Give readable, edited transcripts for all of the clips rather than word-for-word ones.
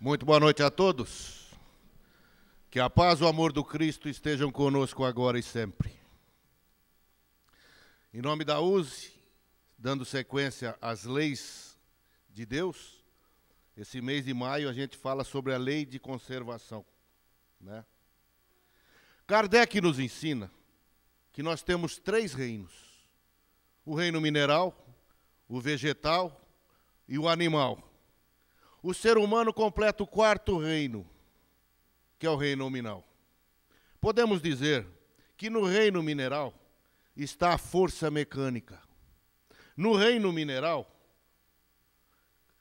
Muito boa noite a todos. Que a paz e o amor do Cristo estejam conosco agora e sempre. Em nome da USE, dando sequência às leis de Deus, esse mês de maio a gente fala sobre a lei de conservação, né? Kardec nos ensina que nós temos 3 reinos: o reino mineral, o vegetal e o animal. O ser humano completa o 4º reino, que é o reino nominal. Podemos dizer que no reino mineral está a força mecânica. No reino mineral,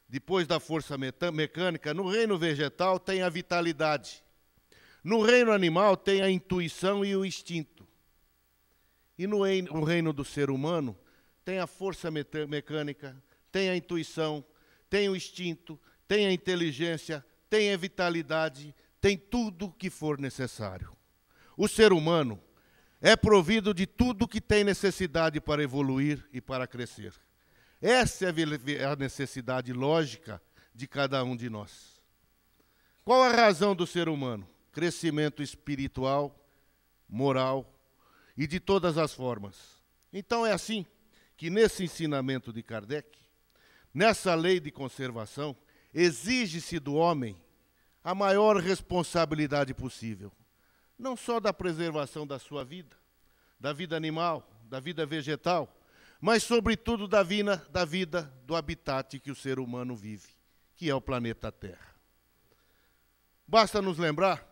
depois da força mecânica, no reino vegetal tem a vitalidade. No reino animal tem a intuição e o instinto. E no reino do ser humano tem a força mecânica, tem a intuição, tem o instinto, tem a inteligência, tem a vitalidade, tem tudo o que for necessário. O ser humano é provido de tudo que tem necessidade para evoluir e para crescer. Essa é a necessidade lógica de cada um de nós. Qual a razão do ser humano? Crescimento espiritual, moral e de todas as formas. Então é assim que nesse ensinamento de Kardec, nessa lei de conservação, exige-se do homem a maior responsabilidade possível, não só da preservação da sua vida, da vida animal, da vida vegetal, mas, sobretudo, da vida do habitat que o ser humano vive, que é o planeta Terra. Basta nos lembrar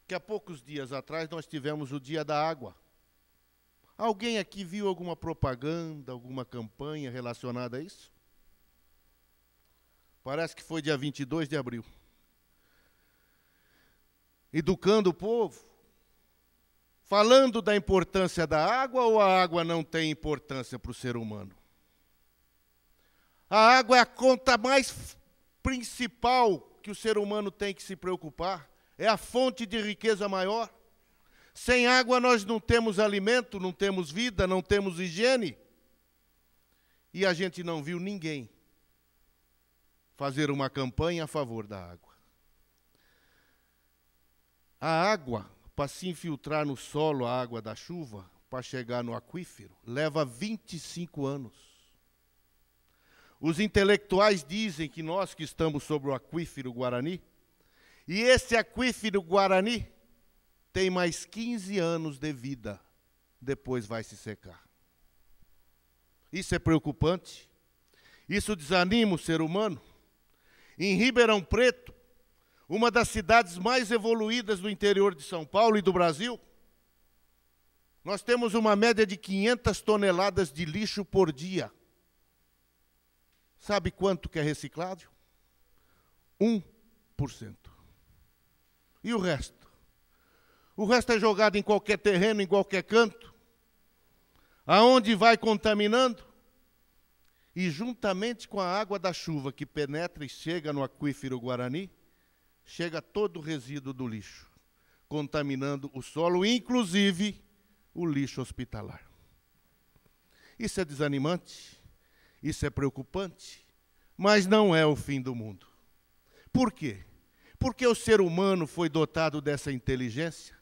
que há poucos dias atrás nós tivemos o Dia da Água. Alguém aqui viu alguma propaganda, alguma campanha relacionada a isso? Parece que foi dia 22 de abril. Educando o povo, falando da importância da água, ou a água não tem importância para o ser humano? A água é a conta mais principal que o ser humano tem que se preocupar, é a fonte de riqueza maior. Sem água nós não temos alimento, não temos vida, não temos higiene. E a gente não viu ninguém fazer uma campanha a favor da água. A água, para se infiltrar no solo, a água da chuva, para chegar no aquífero, leva 25 anos. Os intelectuais dizem que nós que estamos sobre o aquífero Guarani, e esse aquífero Guarani tem mais 15 anos de vida, depois vai se secar. Isso é preocupante, isso desanima o ser humano. Em Ribeirão Preto, uma das cidades mais evoluídas do interior de São Paulo e do Brasil, nós temos uma média de 500 toneladas de lixo por dia. Sabe quanto que é reciclável? 1%. E o resto? O resto é jogado em qualquer terreno, em qualquer canto, aonde vai contaminando. E juntamente com a água da chuva que penetra e chega no aquífero Guarani, chega todo o resíduo do lixo, contaminando o solo, inclusive o lixo hospitalar. Isso é desanimante, isso é preocupante, mas não é o fim do mundo. Por quê? Porque o ser humano foi dotado dessa inteligência,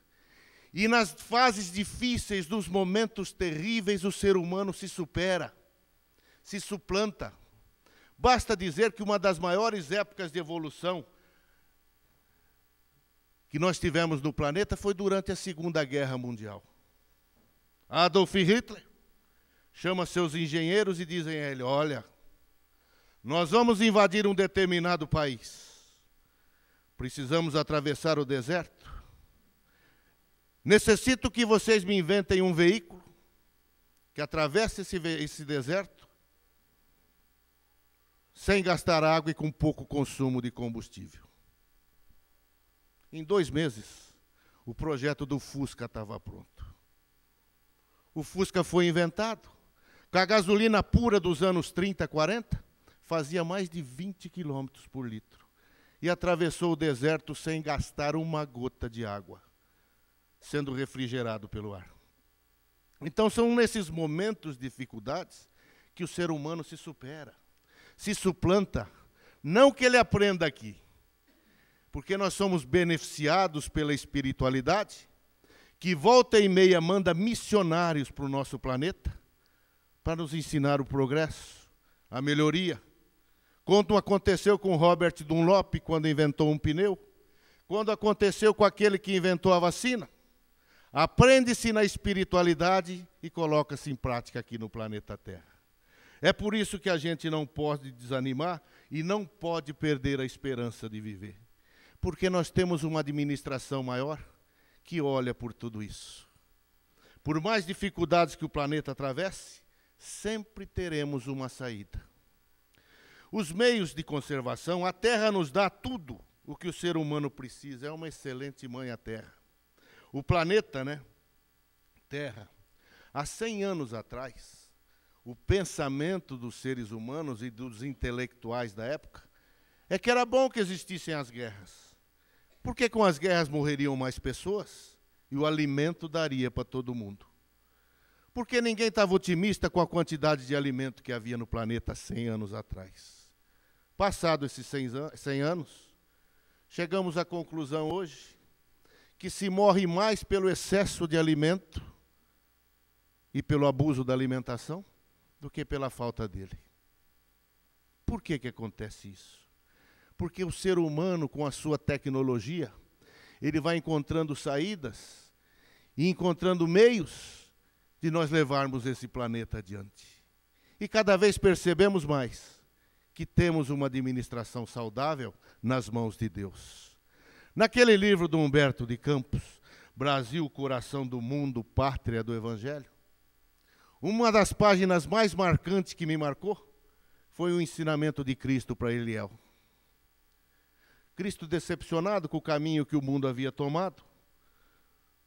e nas fases difíceis, nos momentos terríveis, o ser humano se supera, se suplanta. Basta dizer que uma das maiores épocas de evolução que nós tivemos no planeta foi durante a Segunda Guerra Mundial. Adolf Hitler chama seus engenheiros e dizem a ele: olha, nós vamos invadir um determinado país. Precisamos atravessar o deserto. Necessito que vocês me inventem um veículo que atravesse esse deserto sem gastar água e com pouco consumo de combustível. Em 2 meses, o projeto do Fusca estava pronto. O Fusca foi inventado. Com a gasolina pura dos anos 30, 40, fazia mais de 20 quilômetros por litro. E atravessou o deserto sem gastar uma gota de água, sendo refrigerado pelo ar. Então são nesses momentos de dificuldades que o ser humano se supera, se suplanta. Não que ele aprenda aqui, porque nós somos beneficiados pela espiritualidade, que volta e meia manda missionários para o nosso planeta, para nos ensinar o progresso, a melhoria. Quando aconteceu com Robert Dunlop, quando inventou um pneu, quando aconteceu com aquele que inventou a vacina. Aprende-se na espiritualidade e coloca-se em prática aqui no planeta Terra. É por isso que a gente não pode desanimar e não pode perder a esperança de viver. Porque nós temos uma administração maior que olha por tudo isso. Por mais dificuldades que o planeta atravesse, sempre teremos uma saída. Os meios de conservação, a Terra nos dá tudo o que o ser humano precisa. É uma excelente mãe, a Terra. O planeta, né? Terra. Há 100 anos atrás, o pensamento dos seres humanos e dos intelectuais da época é que era bom que existissem as guerras. Porque com as guerras morreriam mais pessoas e o alimento daria para todo mundo. Porque ninguém estava otimista com a quantidade de alimento que havia no planeta 100 anos atrás. Passado esses 100 anos, chegamos à conclusão hoje que se morre mais pelo excesso de alimento e pelo abuso da alimentação do que pela falta dele. Por que que acontece isso? Porque o ser humano, com a sua tecnologia, ele vai encontrando saídas e encontrando meios de nós levarmos esse planeta adiante. E cada vez percebemos mais que temos uma administração saudável nas mãos de Deus. Naquele livro do Humberto de Campos, Brasil, Coração do Mundo, Pátria do Evangelho, uma das páginas mais marcantes que me marcou foi o ensinamento de Cristo para Eliel. Cristo, decepcionado com o caminho que o mundo havia tomado,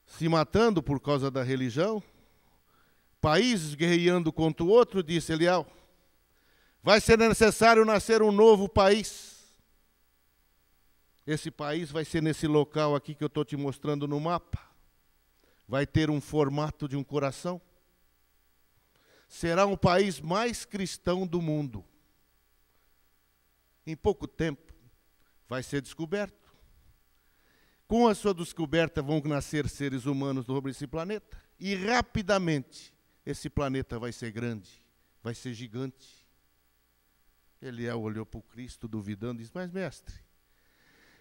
se matando por causa da religião, países guerreando contra o outro, disse: Eliel, vai ser necessário nascer um novo país. Esse país vai ser nesse local aqui que eu estou te mostrando no mapa. Vai ter um formato de um coração. Será um país mais cristão do mundo. Em pouco tempo, vai ser descoberto. Com a sua descoberta vão nascer seres humanos sobre esse planeta. E rapidamente, esse planeta vai ser grande, vai ser gigante. Eliel olhou para o Cristo duvidando e disse: mas mestre,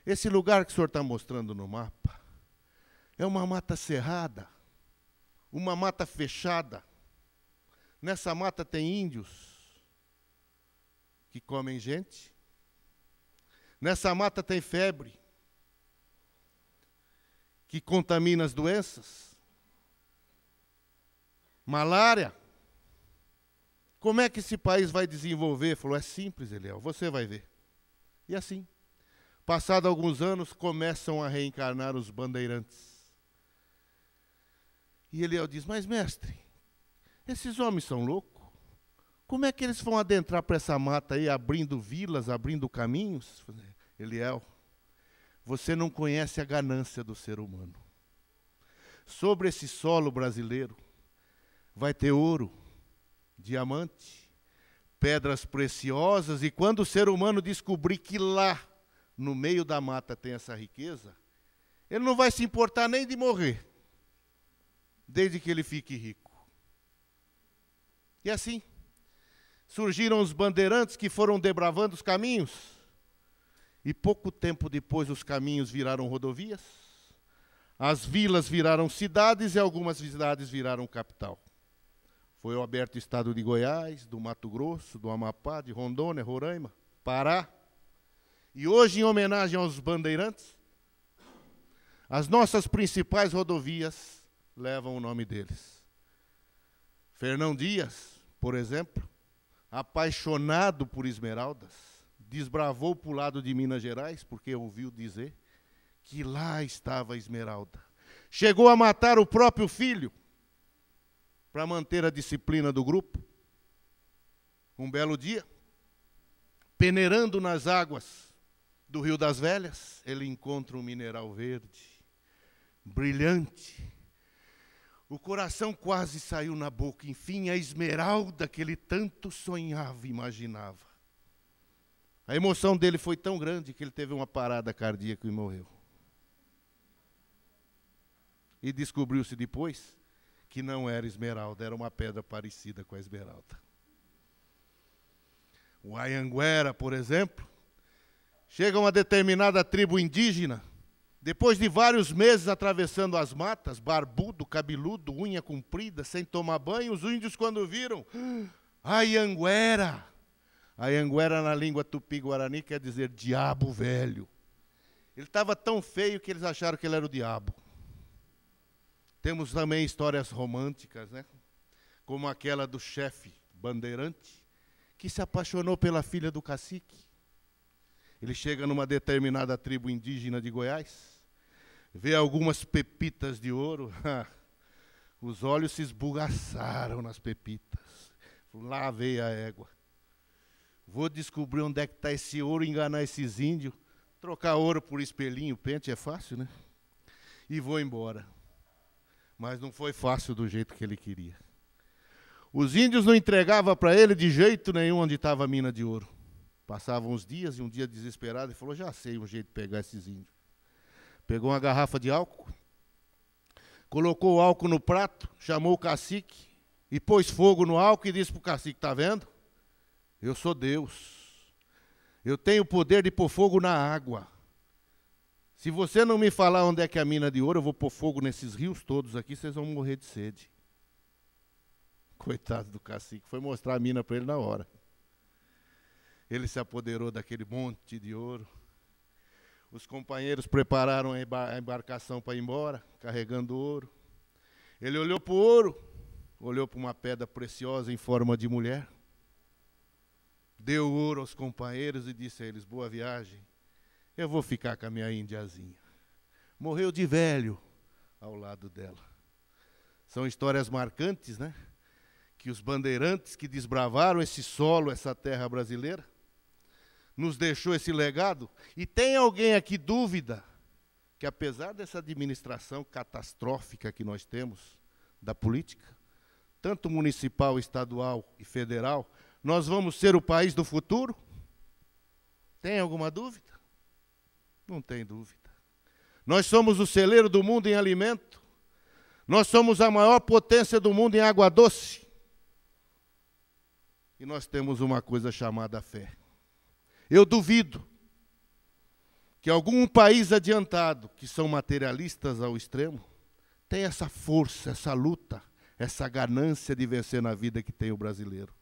esse lugar que o senhor está mostrando no mapa é uma mata cerrada, uma mata fechada. Nessa mata tem índios que comem gente. Nessa mata tem febre que contamina as doenças. Malária. Como é que esse país vai desenvolver? Falou: é simples, Eliel, você vai ver. E assim, passado alguns anos, começam a reencarnar os bandeirantes. E Eliel diz: mas mestre, esses homens são loucos? Como é que eles vão adentrar para essa mata aí, abrindo vilas, abrindo caminhos? Eliel, você não conhece a ganância do ser humano. Sobre esse solo brasileiro vai ter ouro, diamante, pedras preciosas, e quando o ser humano descobrir que lá, no meio da mata, tem essa riqueza, ele não vai se importar nem de morrer, desde que ele fique rico. E assim, surgiram os bandeirantes que foram desbravando os caminhos, e pouco tempo depois os caminhos viraram rodovias, as vilas viraram cidades e algumas cidades viraram capital. Foi aberto o estado de Goiás, do Mato Grosso, do Amapá, de Rondônia, Roraima, Pará. E hoje, em homenagem aos bandeirantes, as nossas principais rodovias levam o nome deles. Fernão Dias, por exemplo, apaixonado por esmeraldas, desbravou para o lado de Minas Gerais, porque ouviu dizer que lá estava a esmeralda. Chegou a matar o próprio filho para manter a disciplina do grupo. Um belo dia, peneirando nas águas do Rio das Velhas, ele encontra um mineral verde, brilhante. O coração quase saiu na boca. Enfim, a esmeralda que ele tanto sonhava e imaginava. A emoção dele foi tão grande que ele teve uma parada cardíaca e morreu. E descobriu-se depois que não era esmeralda, era uma pedra parecida com a esmeralda. O Anhanguera, por exemplo, chega a uma determinada tribo indígena, depois de vários meses atravessando as matas, barbudo, cabeludo, unha comprida, sem tomar banho, os índios quando viram, Anhanguera. Anhanguera na língua tupi-guarani quer dizer diabo velho. Ele estava tão feio que eles acharam que ele era o diabo. Temos também histórias românticas, né? Como aquela do chefe bandeirante, que se apaixonou pela filha do cacique. Ele chega numa determinada tribo indígena de Goiás, vê algumas pepitas de ouro, os olhos se esbugaçaram nas pepitas. Lá veio a égua. Vou descobrir onde é que está esse ouro, enganar esses índios, trocar ouro por espelhinho, pente, é fácil, né? E vou embora. Mas não foi fácil do jeito que ele queria. Os índios não entregavam para ele de jeito nenhum onde estava a mina de ouro. Passavam uns dias e um dia desesperado, ele falou, já sei um jeito de pegar esses índios. Pegou uma garrafa de álcool, colocou o álcool no prato, chamou o cacique e pôs fogo no álcool e disse para o cacique, está vendo? Eu sou Deus. Eu tenho o poder de pôr fogo na água. Se você não me falar onde é que é a mina de ouro, eu vou pôr fogo nesses rios todos aqui, vocês vão morrer de sede. Coitado do cacique, foi mostrar a mina para ele na hora. Ele se apoderou daquele monte de ouro. Os companheiros prepararam a embarcação para ir embora, carregando ouro. Ele olhou para o ouro, olhou para uma pedra preciosa em forma de mulher, deu ouro aos companheiros e disse a eles, boa viagem. Eu vou ficar com a minha índiazinha. Morreu de velho ao lado dela. São histórias marcantes, né? Que os bandeirantes que desbravaram esse solo, essa terra brasileira, nos deixou esse legado. E tem alguém aqui dúvida que apesar dessa administração catastrófica que nós temos da política, tanto municipal, estadual e federal, nós vamos ser o país do futuro? Tem alguma dúvida? Não tem dúvida. Nós somos o celeiro do mundo em alimento. Nós somos a maior potência do mundo em água doce. E nós temos uma coisa chamada fé. Eu duvido que algum país adiantado, que são materialistas ao extremo, tenha essa força, essa luta, essa ganância de vencer na vida que tem o brasileiro.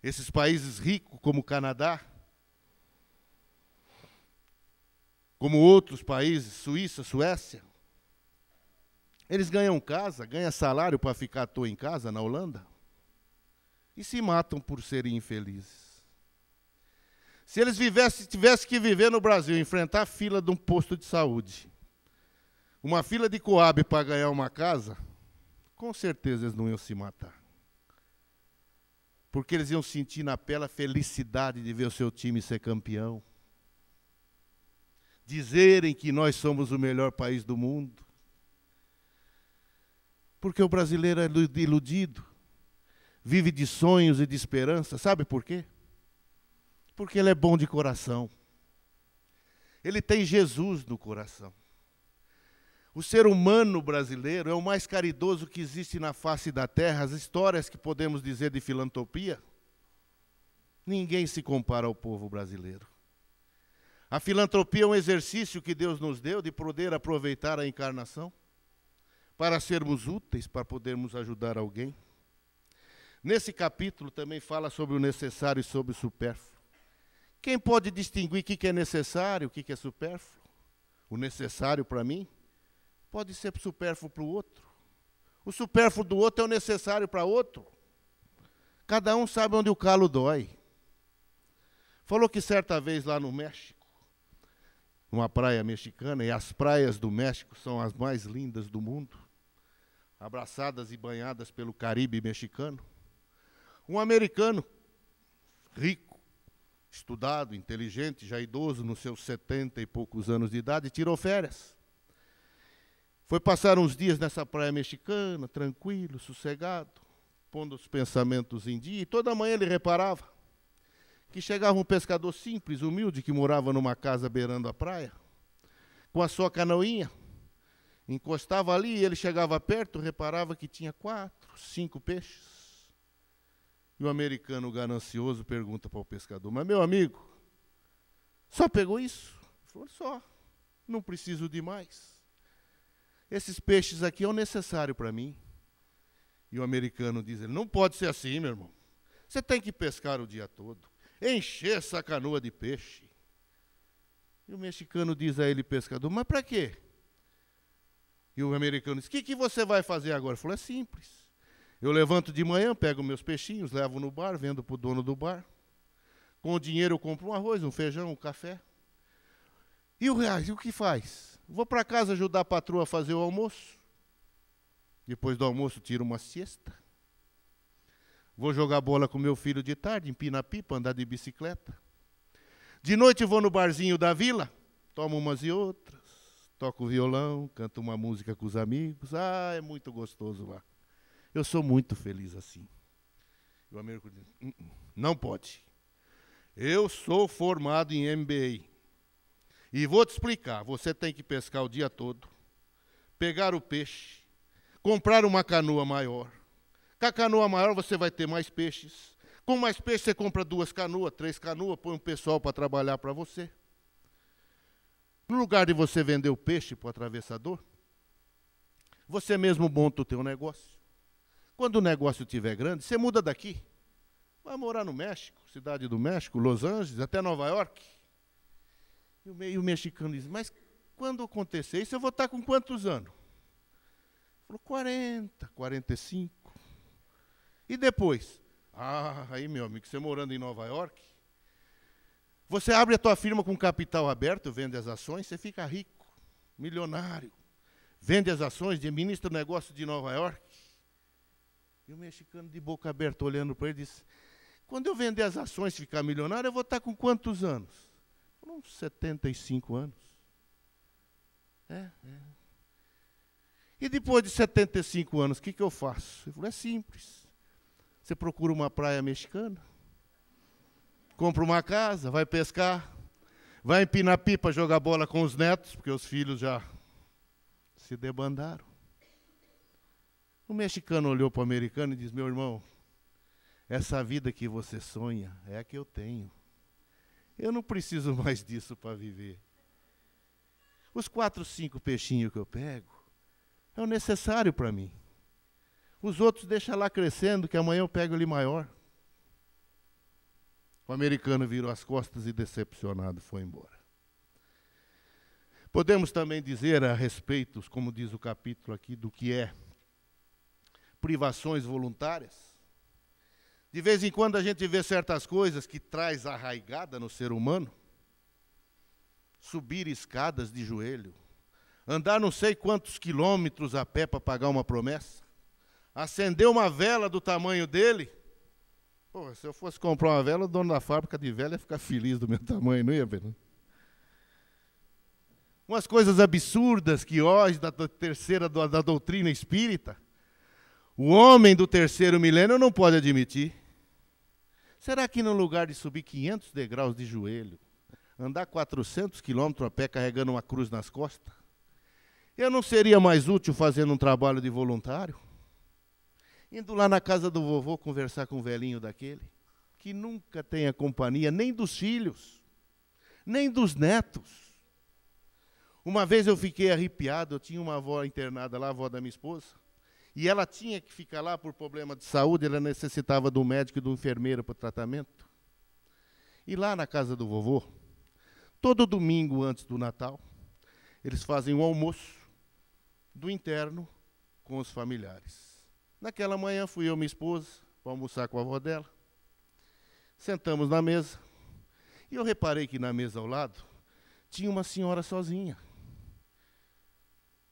Esses países ricos, como o Canadá, como outros países, Suíça, Suécia, eles ganham casa, ganham salário para ficar à toa em casa, na Holanda, e se matam por serem infelizes. Se eles tivessem que viver no Brasil, enfrentar a fila de um posto de saúde, uma fila de Coab para ganhar uma casa, com certeza eles não iam se matar. Porque eles iam sentir na pele a felicidade de ver o seu time ser campeão. Dizerem que nós somos o melhor país do mundo. Porque o brasileiro é iludido, vive de sonhos e de esperança. Sabe por quê? Porque ele é bom de coração. Ele tem Jesus no coração. O ser humano brasileiro é o mais caridoso que existe na face da terra. As histórias que podemos dizer de filantropia, ninguém se compara ao povo brasileiro. A filantropia é um exercício que Deus nos deu de poder aproveitar a encarnação para sermos úteis, para podermos ajudar alguém. Nesse capítulo também fala sobre o necessário e sobre o supérfluo. Quem pode distinguir o que é necessário, o que é supérfluo? O necessário para mim pode ser supérfluo para o outro. O supérfluo do outro é o necessário para outro. Cada um sabe onde o calo dói. Falou que certa vez lá no México, numa praia mexicana, e as praias do México são as mais lindas do mundo, abraçadas e banhadas pelo Caribe mexicano, um americano rico, estudado, inteligente, já idoso, nos seus 70 e poucos anos de idade, tirou férias. Foi passar uns dias nessa praia mexicana, tranquilo, sossegado, pondo os pensamentos em dia, e toda manhã ele reparava que chegava um pescador simples, humilde, que morava numa casa beirando a praia, com a sua canoinha, encostava ali, e ele chegava perto, reparava que tinha 4, 5 peixes. E o americano ganancioso pergunta para o pescador: mas meu amigo, só pegou isso? Ele falou: só, não preciso de mais. Esses peixes aqui é o necessário para mim. E o americano diz: não pode ser assim, meu irmão. Você tem que pescar o dia todo, encher essa canoa de peixe. E o mexicano diz a ele, pescador: mas para quê? E o americano diz: o que você vai fazer agora? Ele falou: é simples. Eu levanto de manhã, pego meus peixinhos, levo no bar, vendo para o dono do bar. Com o dinheiro eu compro um arroz, um feijão, um café. E o reais, e o que faz? Vou para casa ajudar a patroa a fazer o almoço. Depois do almoço tiro uma siesta. Vou jogar bola com meu filho de tarde, empinar pipa, andar de bicicleta. De noite vou no barzinho da vila, tomo umas e outras, toco violão, canto uma música com os amigos. Ah, é muito gostoso lá. Eu sou muito feliz assim. E o americano diz: não pode. Eu sou formado em MBA. E vou te explicar, você tem que pescar o dia todo, pegar o peixe, comprar uma canoa maior. Com a canoa maior você vai ter mais peixes. Com mais peixes você compra 2 canoas, 3 canoas, põe um pessoal para trabalhar para você. No lugar de você vender o peixe para o atravessador, você mesmo monta o teu negócio. Quando o negócio estiver grande, você muda daqui. Vai morar no México, Cidade do México, Los Angeles, até Nova York. E o mexicano diz: mas quando acontecer isso, eu vou estar com quantos anos? Ele falou: 40, 45. E depois? Ah, aí, meu amigo, você morando em Nova York, você abre a tua firma com capital aberto, vende as ações, você fica rico, milionário. Vende as ações, administra o negócio de Nova York. E o mexicano de boca aberta olhando para ele disse: quando eu vender as ações e ficar milionário, eu vou estar com quantos anos? Uns 75 anos. E depois de 75 anos, o que eu faço? Ele falou: é simples. Você procura uma praia mexicana, compra uma casa, vai pescar, vai empinar pipa, jogar bola com os netos, porque os filhos já se debandaram. O mexicano olhou para o americano e disse: meu irmão, essa vida que você sonha é a que eu tenho. Eu não preciso mais disso para viver. Os 4, 5 peixinhos que eu pego é o necessário para mim. Os outros deixa lá crescendo, que amanhã eu pego ele maior. O americano virou as costas e, decepcionado, foi embora. Podemos também dizer a respeito, como diz o capítulo aqui, do que é privações voluntárias. De vez em quando a gente vê certas coisas que traz arraigada no ser humano. Subir escadas de joelho, andar não sei quantos quilômetros a pé para pagar uma promessa, acender uma vela do tamanho dele. Pô, se eu fosse comprar uma vela, o dono da fábrica de vela ia ficar feliz do meu tamanho, não ia ver, não? Umas coisas absurdas que hoje, da doutrina espírita, o homem do 3º milênio não pode admitir. Será que no lugar de subir 500 degraus de joelho, andar 400 quilômetros a pé carregando uma cruz nas costas, eu não seria mais útil fazendo um trabalho de voluntário? Indo lá na casa do vovô conversar com o velhinho daquele, que nunca tem a companhia nem dos filhos, nem dos netos. Uma vez eu fiquei arrepiado, eu tinha uma avó internada lá, a avó da minha esposa, e ela tinha que ficar lá por problema de saúde, ela necessitava de um médico e de um enfermeiro para o tratamento. E lá na casa do vovô, todo domingo antes do Natal, eles fazem um almoço do interno com os familiares. Naquela manhã fui eu e minha esposa para almoçar com a avó dela. Sentamos na mesa e eu reparei que na mesa ao lado tinha uma senhora sozinha.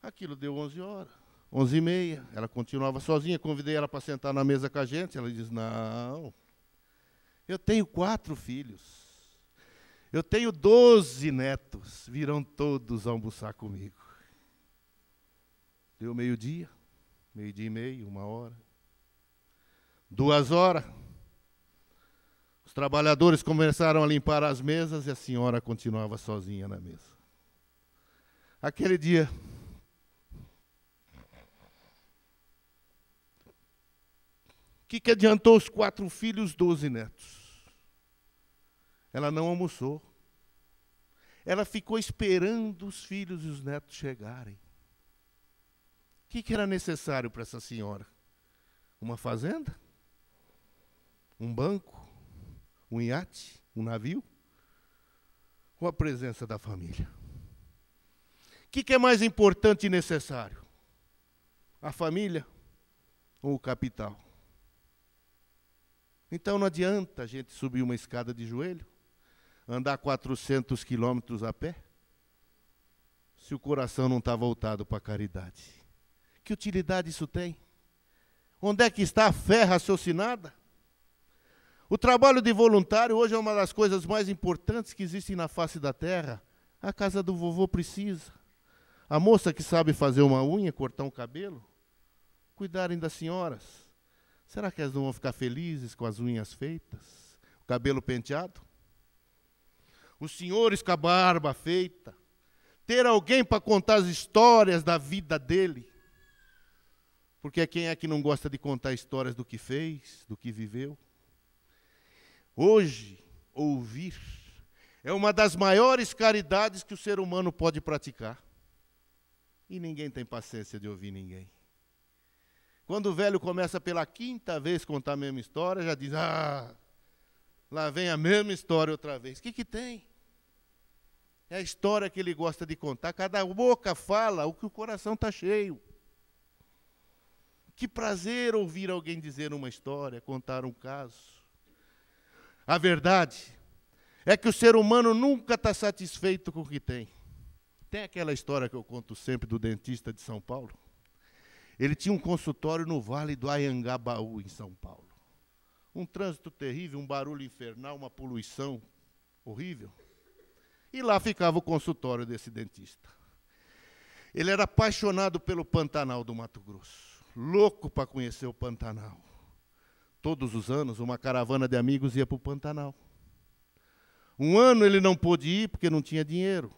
Aquilo deu 11 horas, 11h30, ela continuava sozinha, convidei ela para sentar na mesa com a gente, ela disse: não, eu tenho 4 filhos. Eu tenho 12 netos, virão todos almoçar comigo. Deu meio-dia, meio-dia e meio, 1 hora, 2 horas. Os trabalhadores começaram a limpar as mesas e a senhora continuava sozinha na mesa. Aquele dia, o que adiantou os 4 filhos, 12 netos? Ela não almoçou. Ela ficou esperando os filhos e os netos chegarem. O que era necessário para essa senhora? Uma fazenda? Um banco? Um iate? Um navio? Ou a presença da família? O que é mais importante e necessário? A família ou o capital? Então não adianta a gente subir uma escada de joelho, andar 400 quilômetros a pé, se o coração não está voltado para a caridade. Que utilidade isso tem? Onde é que está a fé raciocinada? O trabalho de voluntário hoje é uma das coisas mais importantes que existem na face da terra. A casa do vovô precisa. A moça que sabe fazer uma unha, cortar um cabelo, cuidarem das senhoras. Será que elas não vão ficar felizes com as unhas feitas? O cabelo penteado? Os senhores com a barba feita? Ter alguém para contar as histórias da vida dele? Porque quem é que não gosta de contar histórias do que fez, do que viveu? Hoje, ouvir é uma das maiores caridades que o ser humano pode praticar. E ninguém tem paciência de ouvir ninguém. Quando o velho começa pela 5ª vez contar a mesma história, já diz, lá vem a mesma história outra vez. O que tem? É a história que ele gosta de contar. Cada boca fala o que o coração está cheio. Que prazer ouvir alguém dizer uma história, contar um caso. A verdade é que o ser humano nunca está satisfeito com o que tem. Tem aquela história que eu conto sempre do dentista de São Paulo. Ele tinha um consultório no Vale do Anhangabaú, em São Paulo. Um trânsito terrível, um barulho infernal, uma poluição horrível. E lá ficava o consultório desse dentista. Ele era apaixonado pelo Pantanal do Mato Grosso. Louco para conhecer o Pantanal. Todos os anos, uma caravana de amigos ia para o Pantanal. Um ano ele não pôde ir porque não tinha dinheiro.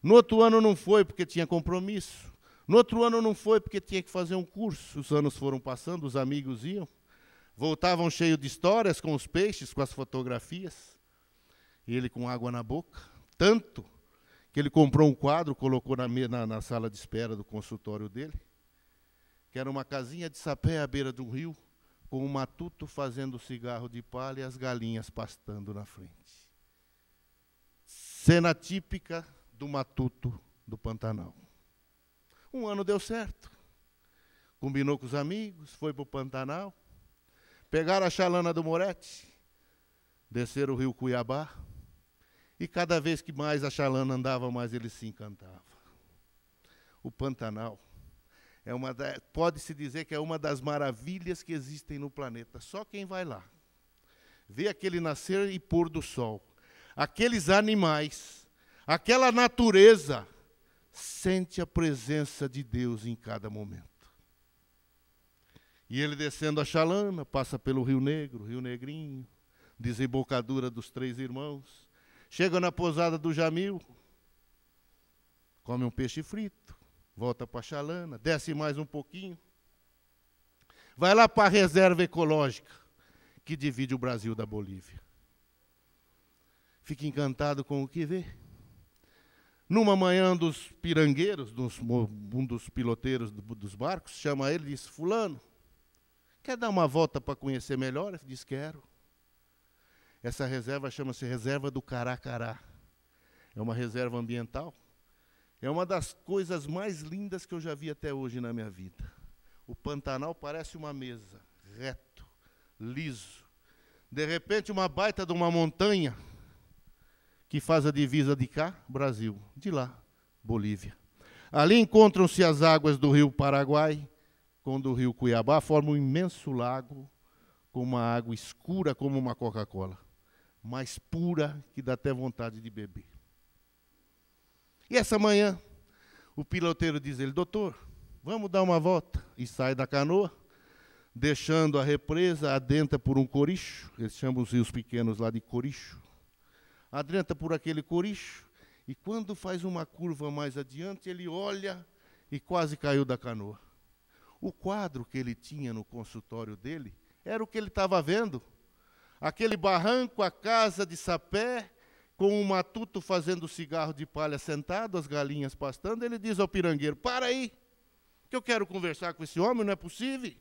No outro ano não foi porque tinha compromisso. No outro ano não foi porque tinha que fazer um curso. Os anos foram passando, os amigos iam. Voltavam cheios de histórias com os peixes, com as fotografias. E ele com água na boca. Tanto que ele comprou um quadro, colocou na sala de espera do consultório dele, que era uma casinha de sapé à beira de um rio, com um matuto fazendo cigarro de palha e as galinhas pastando na frente. Cena típica do matuto do Pantanal. Um ano deu certo. Combinou com os amigos, foi para o Pantanal, pegaram a chalana do Moretti, desceram o rio Cuiabá, e cada vez que mais a chalana andava, mais ele se encantava. O Pantanal pode-se dizer que é uma das maravilhas que existem no planeta. Só quem vai lá, vê aquele nascer e pôr do sol, aqueles animais, aquela natureza, sente a presença de Deus em cada momento. E ele descendo a chalana, passa pelo Rio Negro, Rio Negrinho, desembocadura dos Três Irmãos, chega na pousada do Jamil, come um peixe frito, volta para a chalana, desce mais um pouquinho, vai lá para a reserva ecológica, que divide o Brasil da Bolívia. Fica encantado com o que vê. Numa manhã dos pirangueiros, um dos piloteiros dos barcos, chama ele e diz, fulano, quer dar uma volta para conhecer melhor? Ele diz, quero. Essa reserva chama-se Reserva do Caracará. É uma reserva ambiental. É uma das coisas mais lindas que eu já vi até hoje na minha vida. O Pantanal parece uma mesa, reto, liso. De repente, uma baita de uma montanha que faz a divisa de cá, Brasil, de lá, Bolívia. Ali encontram-se as águas do rio Paraguai com do rio Cuiabá, formam um imenso lago com uma água escura como uma Coca-Cola, mais pura que dá até vontade de beber. E essa manhã, o piloteiro diz ele, doutor, vamos dar uma volta. E sai da canoa, deixando a represa, adentra por um coricho, eles chamam os rios pequenos lá de coricho, adentra por aquele coricho, e quando faz uma curva mais adiante, ele olha e quase caiu da canoa. O quadro que ele tinha no consultório dele era o que ele estava vendo. Aquele barranco, a casa de sapé, com um matuto fazendo cigarro de palha sentado, as galinhas pastando. Ele diz ao pirangueiro: para aí, que eu quero conversar com esse homem, não é possível.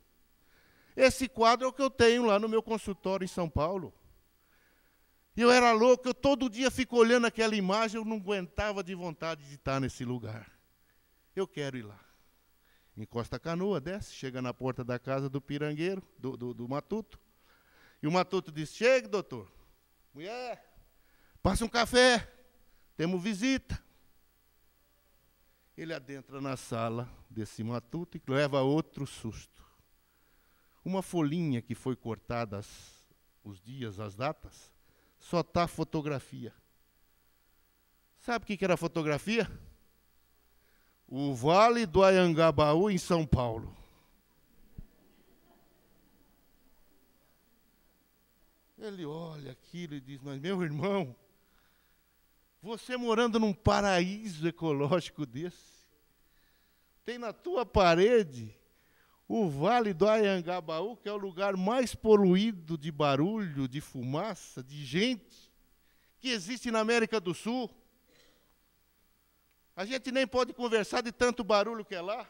Esse quadro é o que eu tenho lá no meu consultório em São Paulo. E eu era louco, eu todo dia fico olhando aquela imagem, eu não aguentava de vontade de estar nesse lugar. Eu quero ir lá. Encosta a canoa, desce, chega na porta da casa do pirangueiro, do matuto. E o matuto diz: chegue, doutor. Mulher, passa um café, temos visita. Ele adentra na sala desse matuto e leva outro susto. Uma folhinha que foi cortada os dias, as datas, só está fotografia. Sabe o que era a fotografia? O Vale do Anhangabaú, em São Paulo. Ele olha aquilo e diz: mas meu irmão, você morando num paraíso ecológico desse, tem na tua parede o Vale do Anhangabaú, que é o lugar mais poluído de barulho, de fumaça, de gente, que existe na América do Sul. A gente nem pode conversar de tanto barulho que é lá.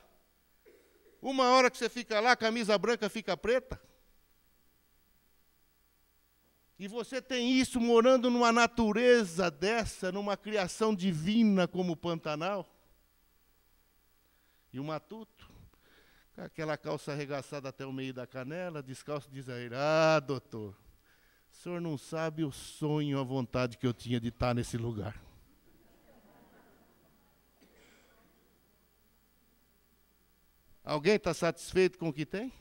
Uma hora que você fica lá, a camisa branca fica preta. E você tem isso morando numa natureza dessa, numa criação divina como o Pantanal. E o matuto, com aquela calça arregaçada até o meio da canela, descalço, diz a ele: ah, doutor, o senhor não sabe o sonho, a vontade que eu tinha de estar nesse lugar. Alguém está satisfeito com o que tem?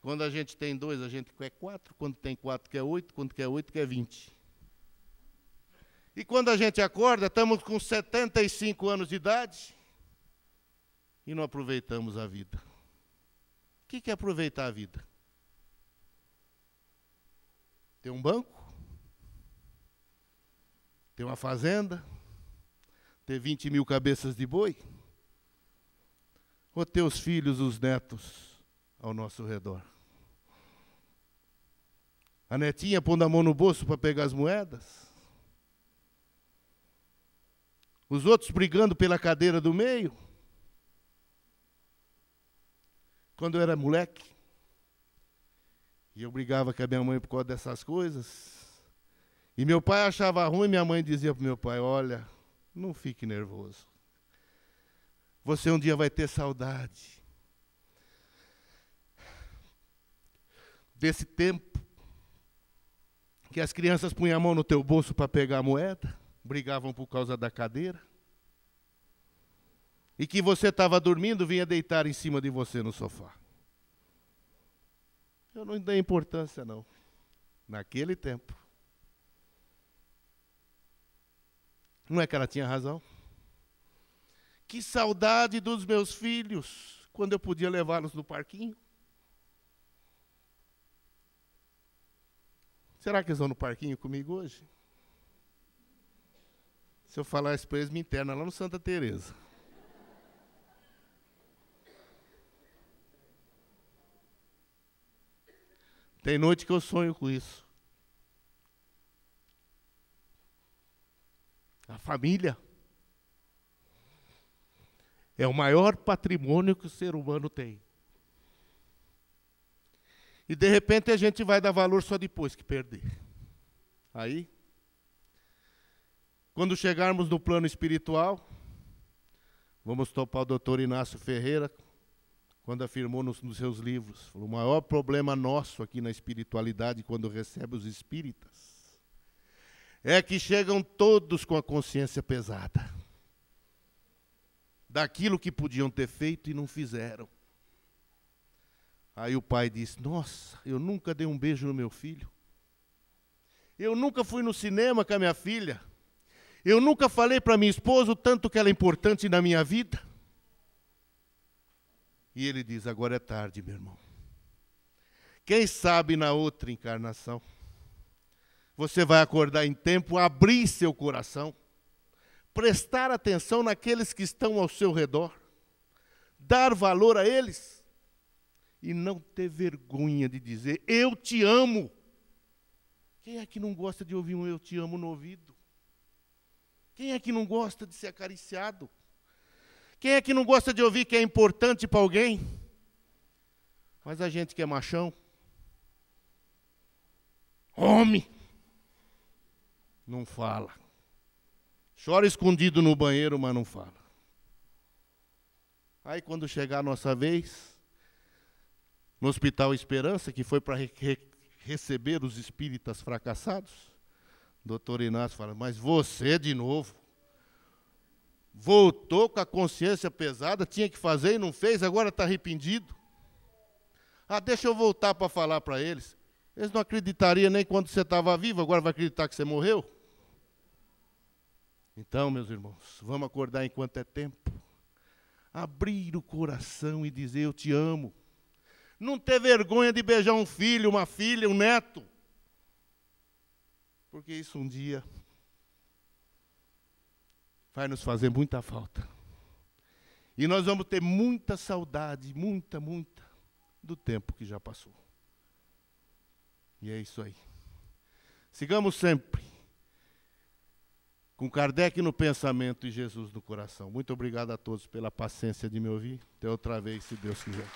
Quando a gente tem 2, a gente quer 4. Quando tem 4, quer 8. Quando quer 8, quer 20. E quando a gente acorda, estamos com 75 anos de idade e não aproveitamos a vida. O que é aproveitar a vida? Ter um banco? Ter uma fazenda? Ter 20 mil cabeças de boi? Ou ter os filhos, os netos ao nosso redor? A netinha pondo a mão no bolso para pegar as moedas? Os outros brigando pela cadeira do meio? Quando eu era moleque, e eu brigava com a minha mãe por causa dessas coisas, e meu pai achava ruim, minha mãe dizia para o meu pai: olha, não fique nervoso. Você um dia vai ter saudade desse tempo que as crianças punham a mão no teu bolso para pegar a moeda, brigavam por causa da cadeira, e que você estava dormindo, vinha deitar em cima de você no sofá. Eu não dei importância, não. Naquele tempo. Não é que ela tinha razão? Que saudade dos meus filhos, quando eu podia levá-los no parquinho. Será que eles vão no parquinho comigo hoje? Se eu falar isso para eles, me interna lá no Santa Teresa. Tem noite que eu sonho com isso. A família é o maior patrimônio que o ser humano tem. E de repente a gente vai dar valor só depois que perder. Aí, quando chegarmos no plano espiritual, vamos topar o doutor Inácio Ferreira, quando afirmou nos seus livros, o maior problema nosso aqui na espiritualidade, quando recebe os espíritas, é que chegam todos com a consciência pesada daquilo que podiam ter feito e não fizeram. Aí o pai disse: nossa, eu nunca dei um beijo no meu filho. Eu nunca fui no cinema com a minha filha. Eu nunca falei para minha esposa o tanto que ela é importante na minha vida. E ele diz: agora é tarde, meu irmão. Quem sabe na outra encarnação você vai acordar em tempo, abrir seu coração, prestar atenção naqueles que estão ao seu redor, dar valor a eles e não ter vergonha de dizer: eu te amo. Quem é que não gosta de ouvir um eu te amo no ouvido? Quem é que não gosta de ser acariciado? Quem é que não gosta de ouvir que é importante para alguém? Mas a gente que é machão, homem, não fala. Chora escondido no banheiro, mas não fala. Aí quando chegar a nossa vez, no Hospital Esperança, que foi para receber os espíritas fracassados, o doutor Inácio fala: mas você de novo, voltou com a consciência pesada, tinha que fazer e não fez, agora está arrependido. Ah, deixa eu voltar para falar para eles. Eles não acreditariam nem quando você estava vivo, agora vai acreditar que você morreu? Então, meus irmãos, vamos acordar enquanto é tempo. Abrir o coração e dizer: eu te amo. Não ter vergonha de beijar um filho, uma filha, um neto. Porque isso um dia vai nos fazer muita falta. E nós vamos ter muita saudade, muita, do tempo que já passou. E é isso aí. Sigamos sempre com Kardec no pensamento e Jesus no coração. Muito obrigado a todos pela paciência de me ouvir. Até outra vez, se Deus quiser.